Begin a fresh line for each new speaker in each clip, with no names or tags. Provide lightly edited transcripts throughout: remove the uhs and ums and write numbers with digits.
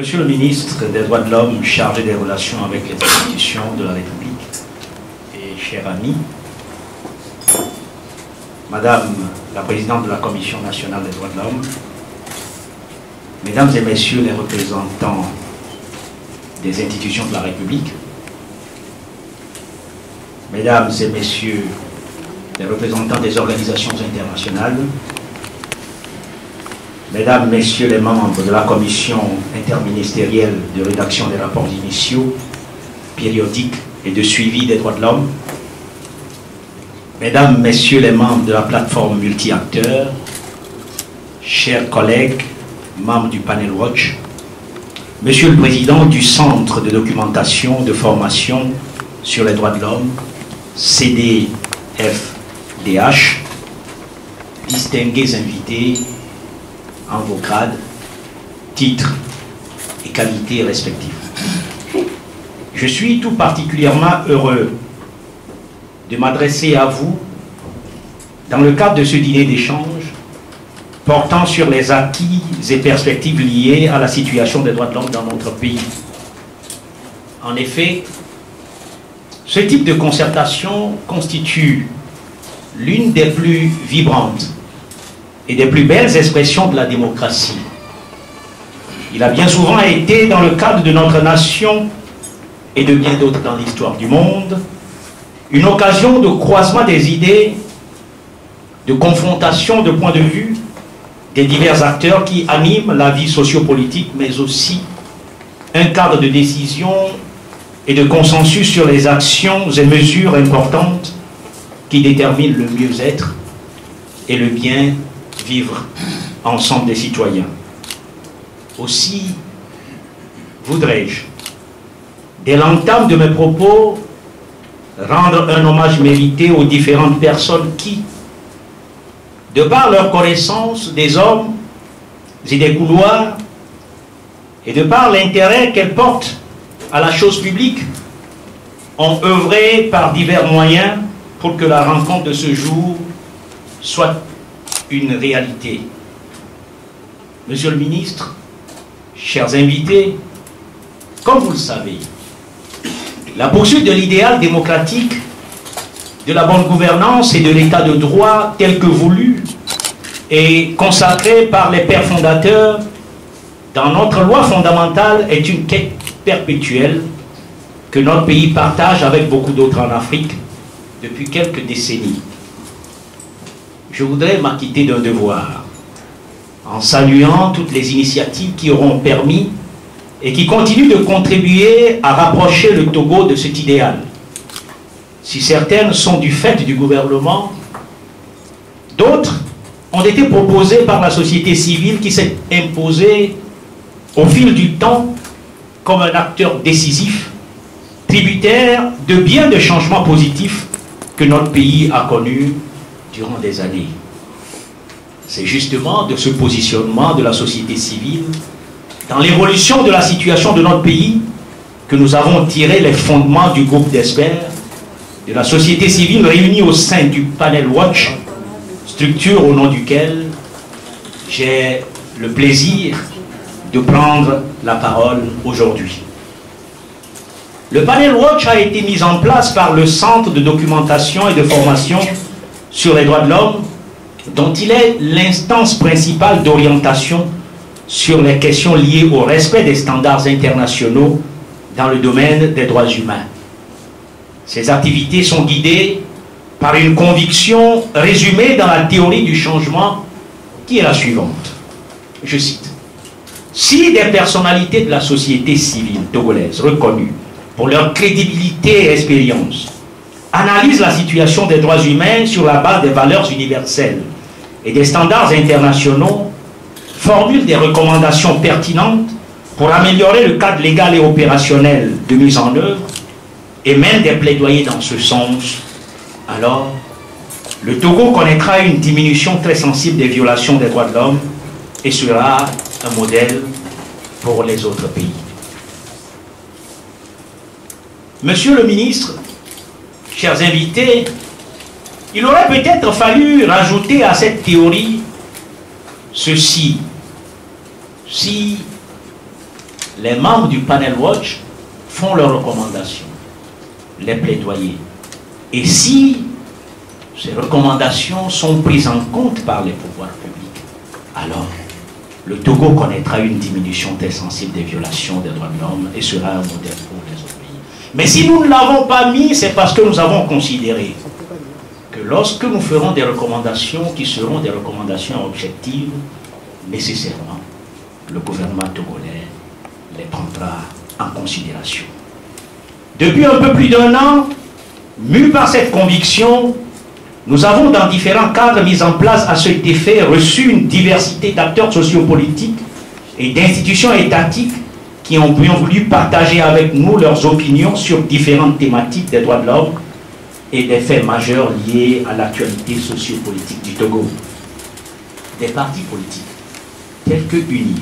Monsieur le ministre des Droits de l'Homme chargé des relations avec les institutions de la République et chers amis, Madame la Présidente de la Commission nationale des droits de l'homme, Mesdames et Messieurs les représentants des institutions de la République, Mesdames et Messieurs les représentants des organisations internationales, Mesdames, Messieurs les membres de la Commission interministérielle de rédaction des rapports initiaux, périodiques et de suivi des droits de l'homme, Mesdames, Messieurs les membres de la plateforme multi-acteurs, chers collègues, membres du panel Watch, Monsieur le Président du Centre de documentation de formation sur les droits de l'homme, CDFDH, distingués invités en vos grades, titres et qualités respectifs. Je suis tout particulièrement heureux de m'adresser à vous dans le cadre de ce dîner d'échange portant sur les acquis et perspectives liées à la situation des droits de l'homme dans notre pays. En effet, ce type de concertation constitue l'une des plus vibrantes et des plus belles expressions de la démocratie. Il a bien souvent été, dans le cadre de notre nation et de bien d'autres dans l'histoire du monde, une occasion de croisement des idées, de confrontation de points de vue des divers acteurs qui animent la vie sociopolitique, mais aussi un cadre de décision et de consensus sur les actions et mesures importantes qui déterminent le mieux-être et le bien vivre ensemble des citoyens. Aussi, voudrais-je, dès l'entame de mes propos, rendre un hommage mérité aux différentes personnes qui, de par leur connaissance des hommes et des couloirs, et de par l'intérêt qu'elles portent à la chose publique, ont œuvré par divers moyens pour que la rencontre de ce jour soit une réalité. Monsieur le ministre, chers invités, comme vous le savez, la poursuite de l'idéal démocratique, de la bonne gouvernance et de l'état de droit tel que voulu et consacré par les pères fondateurs dans notre loi fondamentale est une quête perpétuelle que notre pays partage avec beaucoup d'autres en Afrique depuis quelques décennies. Je voudrais m'acquitter d'un devoir en saluant toutes les initiatives qui auront permis et qui continuent de contribuer à rapprocher le Togo de cet idéal. Si certaines sont du fait du gouvernement, d'autres ont été proposées par la société civile qui s'est imposée au fil du temps comme un acteur décisif, tributaire de bien de changements positifs que notre pays a connus durant des années. C'est justement de ce positionnement de la société civile dans l'évolution de la situation de notre pays que nous avons tiré les fondements du groupe d'experts de la société civile réunie au sein du panel Watch, structure au nom duquel j'ai le plaisir de prendre la parole aujourd'hui. Le panel Watch a été mis en place par le Centre de documentation et de formation sur les droits de l'homme, dont il est l'instance principale d'orientation sur les questions liées au respect des standards internationaux dans le domaine des droits humains. Ces activités sont guidées par une conviction résumée dans la théorie du changement qui est la suivante. Je cite: si des personnalités de la société civile togolaise reconnues pour leur crédibilité et expérience analysent la situation des droits humains sur la base des valeurs universelles et des standards internationaux, formulent des recommandations pertinentes pour améliorer le cadre légal et opérationnel de mise en œuvre et même des plaidoyers dans ce sens, alors le Togo connaîtra une diminution très sensible des violations des droits de l'homme et sera un modèle pour les autres pays. Monsieur le ministre, chers invités, il aurait peut-être fallu rajouter à cette théorie ceci: si les membres du panel Watch font leurs recommandations, les plaidoyers. Et si ces recommandations sont prises en compte par les pouvoirs publics, alors le Togo connaîtra une diminution très sensible des violations des droits de l'homme et sera un modèle pour les autres pays. Mais si nous ne l'avons pas mis, c'est parce que nous avons considéré que lorsque nous ferons des recommandations qui seront des recommandations objectives, nécessairement, le gouvernement togolais les prendra en considération. Depuis un peu plus d'1 an, mus par cette conviction, nous avons dans différents cadres mis en place à cet effet reçu une diversité d'acteurs sociopolitiques et d'institutions étatiques qui ont bien voulu partager avec nous leurs opinions sur différentes thématiques des droits de l'homme et des faits majeurs liés à l'actualité sociopolitique du Togo. Des partis politiques tels que UNIR,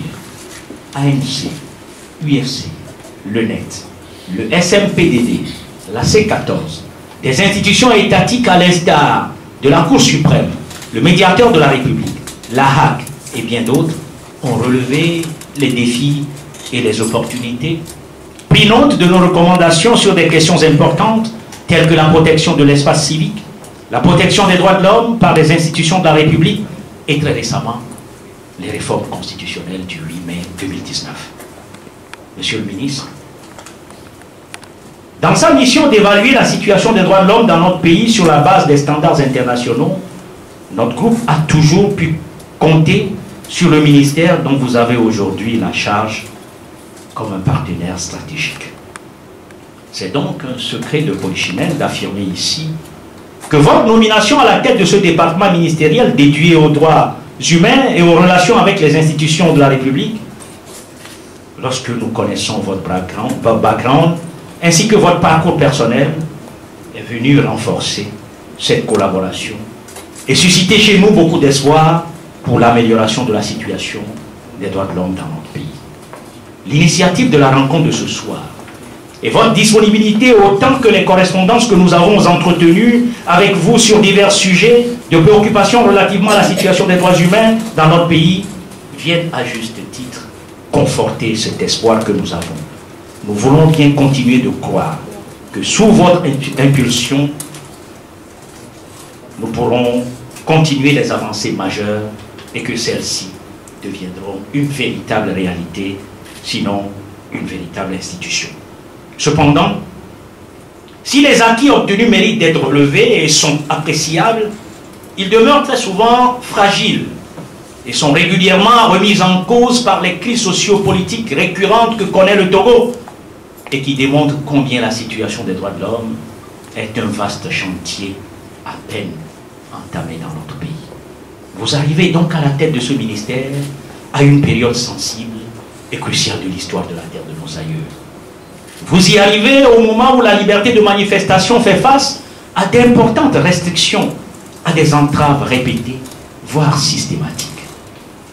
ANC, UFC, le NET, le SMPDD, la C14, des institutions étatiques à l'instar de la Cour suprême, le médiateur de la République, la Hague et bien d'autres ont relevé les défis et les opportunités, pris note de nos recommandations sur des questions importantes telles que la protection de l'espace civique, la protection des droits de l'homme par les institutions de la République et très récemment les réformes constitutionnelles du 8 mai 2019. Monsieur le ministre, dans sa mission d'évaluer la situation des droits de l'homme dans notre pays sur la base des standards internationaux, notre groupe a toujours pu compter sur le ministère dont vous avez aujourd'hui la charge comme un partenaire stratégique. C'est donc un secret de polichinelle d'affirmer ici que votre nomination à la tête de ce département ministériel dédié aux droits humains et aux relations avec les institutions de la République, lorsque nous connaissons votre background ainsi que votre parcours personnel, est venu renforcer cette collaboration et susciter chez nous beaucoup d'espoir pour l'amélioration de la situation des droits de l'homme dans notre pays. L'initiative de la rencontre de ce soir et votre disponibilité autant que les correspondances que nous avons entretenues avec vous sur divers sujets de préoccupation relativement à la situation des droits humains dans notre pays viennent à juste titre conforter cet espoir que nous avons. Nous voulons bien continuer de croire que sous votre impulsion, nous pourrons continuer les avancées majeures et que celles-ci deviendront une véritable réalité, sinon une véritable institution. Cependant, si les acquis obtenus méritent d'être relevés et sont appréciables, ils demeurent très souvent fragiles et sont régulièrement remis en cause par les crises sociopolitiques récurrentes que connaît le Togo et qui démontrent combien la situation des droits de l'homme est un vaste chantier à peine entamé dans notre pays. Vous arrivez donc à la tête de ce ministère à une période sensible et cruciale de l'histoire de la terre de nos aïeux. Vous y arrivez au moment où la liberté de manifestation fait face à d'importantes restrictions, à des entraves répétées, voire systématiques.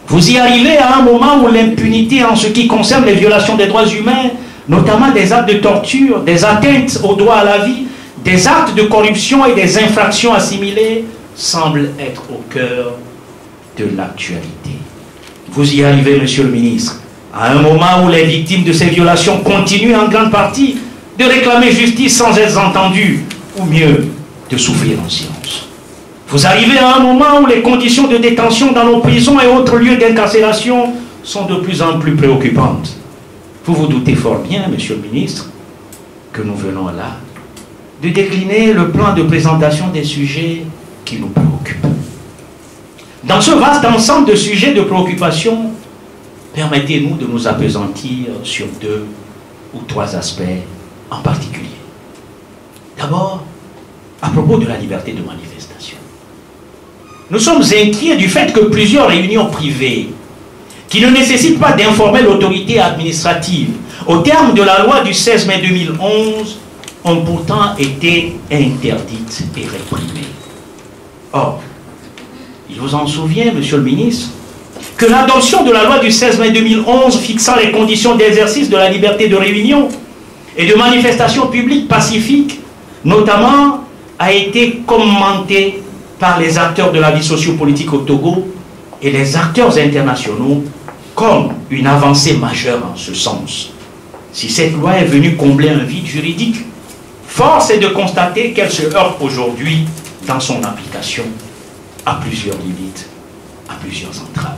Vous y arrivez à un moment où l'impunité en ce qui concerne les violations des droits humains, notamment des actes de torture, des atteintes au droit à la vie, des actes de corruption et des infractions assimilées, semble être au cœur de l'actualité. Vous y arrivez, monsieur le ministre, à un moment où les victimes de ces violations continuent en grande partie de réclamer justice sans être entendues, ou mieux, de souffrir en silence. Vous arrivez à un moment où les conditions de détention dans nos prisons et autres lieux d'incarcération sont de plus en plus préoccupantes. Vous vous doutez fort bien, monsieur le ministre, que nous venons là de décliner le plan de présentation des sujets qui nous préoccupent. Dans ce vaste ensemble de sujets de préoccupation, permettez-nous de nous appesantir sur 2 ou 3 aspects en particulier. D'abord, à propos de la liberté de manifestation. Nous sommes inquiets du fait que plusieurs réunions privées qui ne nécessitent pas d'informer l'autorité administrative au terme de la loi du 16 mai 2011 ont pourtant été interdites et réprimées. Or, il vous en souvient, monsieur le ministre, que l'adoption de la loi du 16 mai 2011 fixant les conditions d'exercice de la liberté de réunion et de manifestation publique pacifique, notamment, a été commentée par les acteurs de la vie sociopolitique au Togo et les acteurs internationaux comme une avancée majeure en ce sens. Si cette loi est venue combler un vide juridique, force est de constater qu'elle se heurte aujourd'hui dans son application à plusieurs limites, à plusieurs entraves.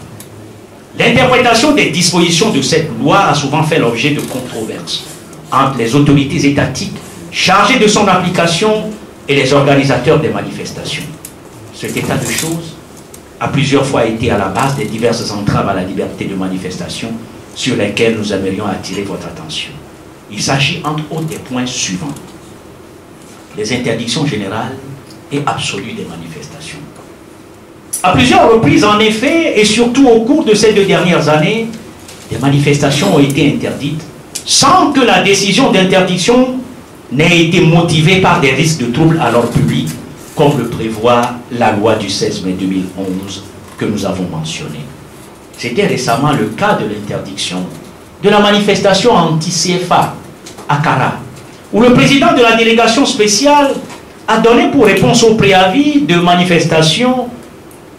L'interprétation des dispositions de cette loi a souvent fait l'objet de controverses entre les autorités étatiques chargées de son application et les organisateurs des manifestations. Cet état de choses a plusieurs fois été à la base des diverses entraves à la liberté de manifestation sur lesquelles nous aimerions attirer votre attention. Il s'agit entre autres des points suivants. Les interdictions générales et absolues des manifestations. À plusieurs reprises, en effet, et surtout au cours de ces 2 dernières années, des manifestations ont été interdites sans que la décision d'interdiction n'ait été motivée par des risques de troubles à l'ordre public, comme le prévoit la loi du 16 mai 2011 que nous avons mentionnée. C'était récemment le cas de l'interdiction de la manifestation anti-CFA à Kara, où le président de la délégation spéciale a donné pour réponse au préavis de manifestation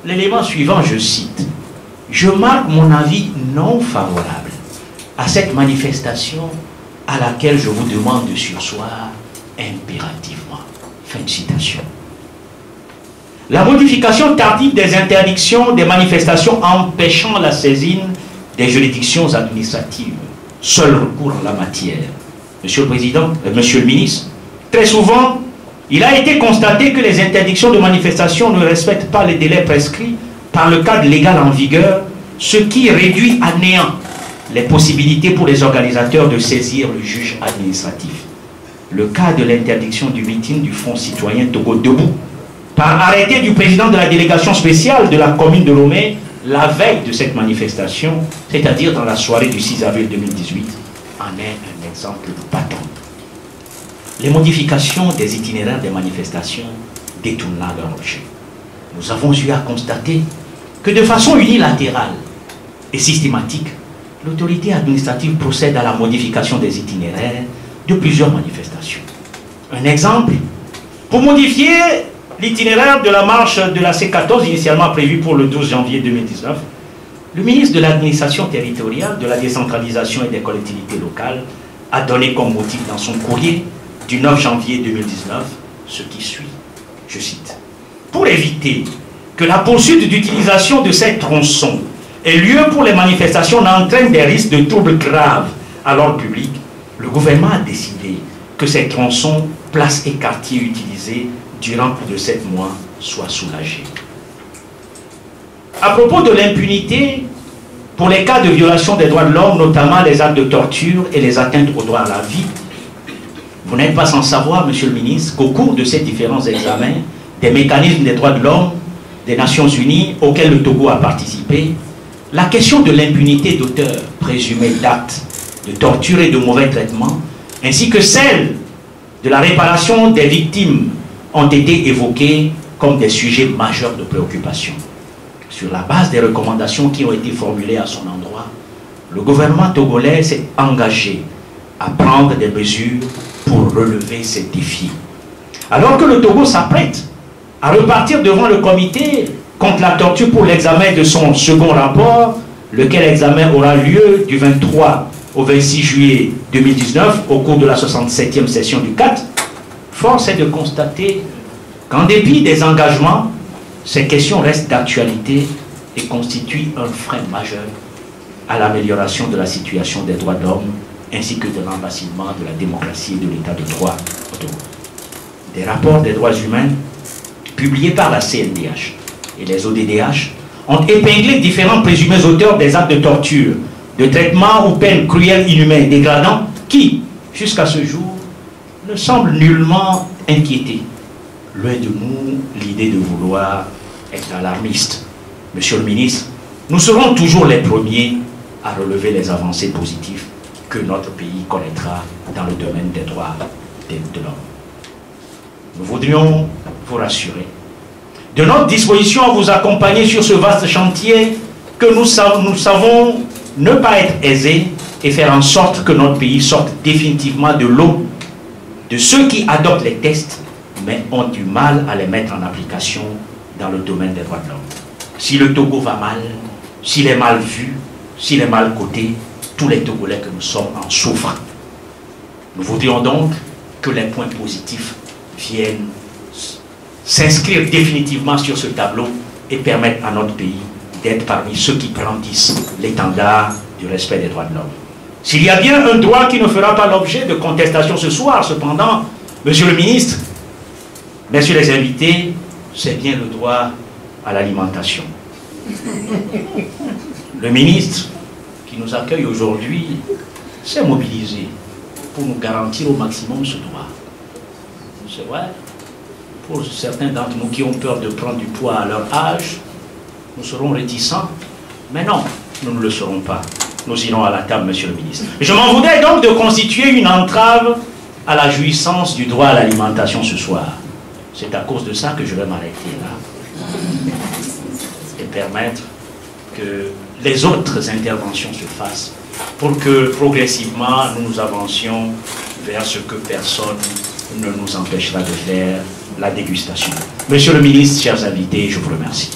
l'élément suivant, je cite: « Je marque mon avis non favorable à cette manifestation à laquelle je vous demande de surseoir impérativement. » Fin de citation. La modification tardive des interdictions des manifestations empêchant la saisine des juridictions administratives, seul recours en la matière. Monsieur le Président, Monsieur le Ministre, très souvent, il a été constaté que les interdictions de manifestation ne respectent pas les délais prescrits par le cadre légal en vigueur, ce qui réduit à néant les possibilités pour les organisateurs de saisir le juge administratif. Le cas de l'interdiction du meeting du Front citoyen Togo Debout, par arrêté du président de la délégation spéciale de la commune de Lomé, la veille de cette manifestation, c'est-à-dire dans la soirée du 6 avril 2018, en est un exemple patent. Les modifications des itinéraires des manifestations détournent là leur objet. Nous avons eu à constater que de façon unilatérale et systématique, l'autorité administrative procède à la modification des itinéraires de plusieurs manifestations. Un exemple, pour modifier l'itinéraire de la marche de la C14 initialement prévue pour le 12 janvier 2019, le ministre de l'administration territoriale, de la décentralisation et des collectivités locales a donné comme motif dans son courrier du 9 janvier 2019 ce qui suit, je cite: « Pour éviter que la poursuite d'utilisation de ces tronçons ait lieu pour les manifestations n'entraîne des risques de troubles graves à l'ordre public, le gouvernement a décidé que ces tronçons, places et quartiers utilisés durant plus de 7 mois soient soulagés. » À propos de l'impunité, pour les cas de violation des droits de l'homme, notamment les actes de torture et les atteintes au droit à la vie, vous n'êtes pas sans savoir, Monsieur le Ministre, qu'au cours de ces différents examens des mécanismes des droits de l'homme des Nations Unies auxquels le Togo a participé, la question de l'impunité d'auteurs présumés d'actes de torture et de mauvais traitements, ainsi que celle de la réparation des victimes, ont été évoquées comme des sujets majeurs de préoccupation. Sur la base des recommandations qui ont été formulées à son endroit, le gouvernement togolais s'est engagé à prendre des mesures pour relever ces défis. Alors que le Togo s'apprête à repartir devant le comité contre la torture pour l'examen de son second rapport, lequel examen aura lieu du 23 au 26 juillet 2019 au cours de la 67e session du CAT, force est de constater qu'en dépit des engagements, ces questions restent d'actualité et constituent un frein majeur à l'amélioration de la situation des droits de l'homme ainsi que de l'enracinement de la démocratie et de l'état de droit au Togo. Des rapports des droits humains publiés par la CNDH et les ODDH ont épinglé différents présumés auteurs des actes de torture, de traitements ou peines cruelles, inhumaines, dégradants, qui, jusqu'à ce jour, ne semblent nullement inquiétés. Loin de nous l'idée de vouloir être alarmiste. Monsieur le ministre, nous serons toujours les premiers à relever les avancées positives que notre pays connaîtra dans le domaine des droits de l'homme. Nous voudrions vous rassurer de notre disposition à vous accompagner sur ce vaste chantier que nous savons ne pas être aisé et faire en sorte que notre pays sorte définitivement de l'eau de ceux qui adoptent les textes mais ont du mal à les mettre en application dans le domaine des droits de l'homme. Si le Togo va mal, s'il est mal vu, s'il est mal coté, tous les Togolais que nous sommes en souffrent. Nous voudrions donc que les points positifs viennent s'inscrire définitivement sur ce tableau et permettre à notre pays d'être parmi ceux qui brandissent l'étendard du respect des droits de l'homme. S'il y a bien un droit qui ne fera pas l'objet de contestation ce soir, cependant, Monsieur le ministre, messieurs les invités, c'est bien le droit à l'alimentation. Le ministre qui nous accueille aujourd'hui s'est mobilisé pour nous garantir au maximum ce droit. C'est vrai, pour certains d'entre nous qui ont peur de prendre du poids à leur âge, nous serons réticents, mais non, nous ne le serons pas. Nous irons à la table, monsieur le ministre. Je m'en voudrais donc de constituer une entrave à la jouissance du droit à l'alimentation ce soir. C'est à cause de ça que je vais m'arrêter là. Et permettre que les autres interventions se fassent pour que progressivement nous nous avancions vers ce que personne ne nous empêchera de faire, la dégustation. Monsieur le ministre, chers invités, je vous remercie.